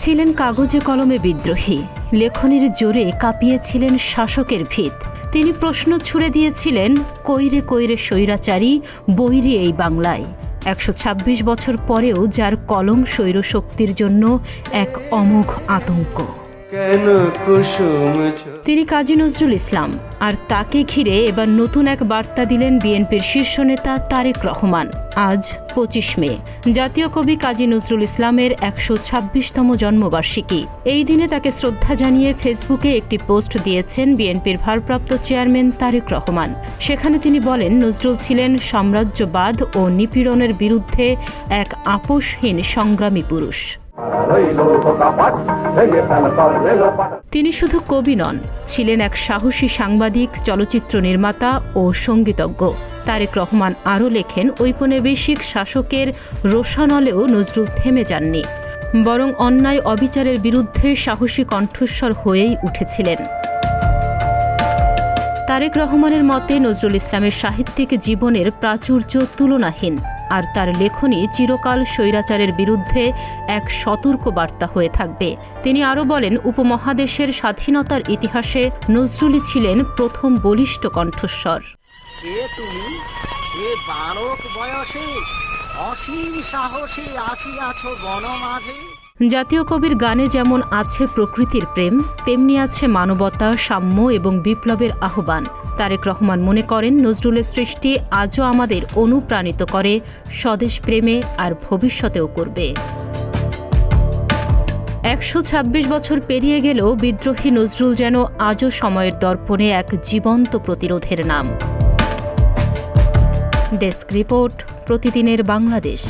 ছিলেন কাগজে কলমে বিদ্রোহী, লেখনীর জোরে কাঁপিয়েছিলেন শাসকের ভিত। তিনি প্রশ্ন ছুড়ে দিয়েছিলেন, কইরে কইরে স্বৈরাচারী বৈরী এই বাংলায়। ১২৬ বছর পরেও যার কলম স্বৈরশক্তির জন্য এক অমোঘ আতঙ্ক। তিনি কাজী নজরুল ইসলাম, আর তাকে ঘিরে এবার নতুন এক বার্তা দিলেন বিএনপির শীর্ষ নেতা তারেক রহমান। আজ ২৫ মে, জাতীয় কবি কাজী নজরুল ইসলামের ১২৬তম জন্মবার্ষিকী। এই দিনে তাকে শ্রদ্ধা জানিয়ে ফেসবুকে একটি পোস্ট দিয়েছেন বিএনপির ভারপ্রাপ্ত চেয়ারম্যান তারেক রহমান। সেখানে তিনি বলেন, নজরুল ছিলেন সাম্রাজ্যবাদ ও নিপীড়নের বিরুদ্ধে এক আপোষহীন সংগ্রামী পুরুষ। তিনি শুধু কবি নন, ছিলেন এক সাহসী সাংবাদিক, চলচ্চিত্র নির্মাতা ও সঙ্গীতজ্ঞ। তারেক রহমান আরও লেখেন, ঔপনিবেশিক শাসকের রোষানলেও নজরুল থেমে যাননি, বরং অন্যায় অবিচারের বিরুদ্ধে সাহসী কণ্ঠস্বর হয়েই উঠেছিলেন। তারেক রহমানের মতে নজরুল ইসলামের সাহিত্যিক জীবনের প্রাচুর্য তুলনাহীন, আর তার লেখনী চিরকাল স্বৈরাচারের বিরুদ্ধে এক সতর্ক বার্তা হয়ে থাকবে। তিনি আরও বলেন, উপমহাদেশের স্বাধীনতার ইতিহাসে নজরুলই ছিলেন প্রথম বলিষ্ঠ কণ্ঠস্বর। জাতীয় কবির গানে যেমন আছে প্রকৃতির প্রেম, তেমনি আছে মানবতা, সাম্য এবং বিপ্লবের আহ্বান। তারেক রহমান মনে করেন, নজরুলের সৃষ্টি আজও আমাদের অনুপ্রাণিত করে স্বদেশ প্রেমে, আর ভবিষ্যতেও করবে। ১২৬ বছর পেরিয়ে গেলেও বিদ্রোহী নজরুল যেন আজও সময়ের দর্পণে এক জীবন্ত প্রতিরোধের নাম। ডেস্ক রিপোর্ট, প্রতিদিনের বাংলাদেশ।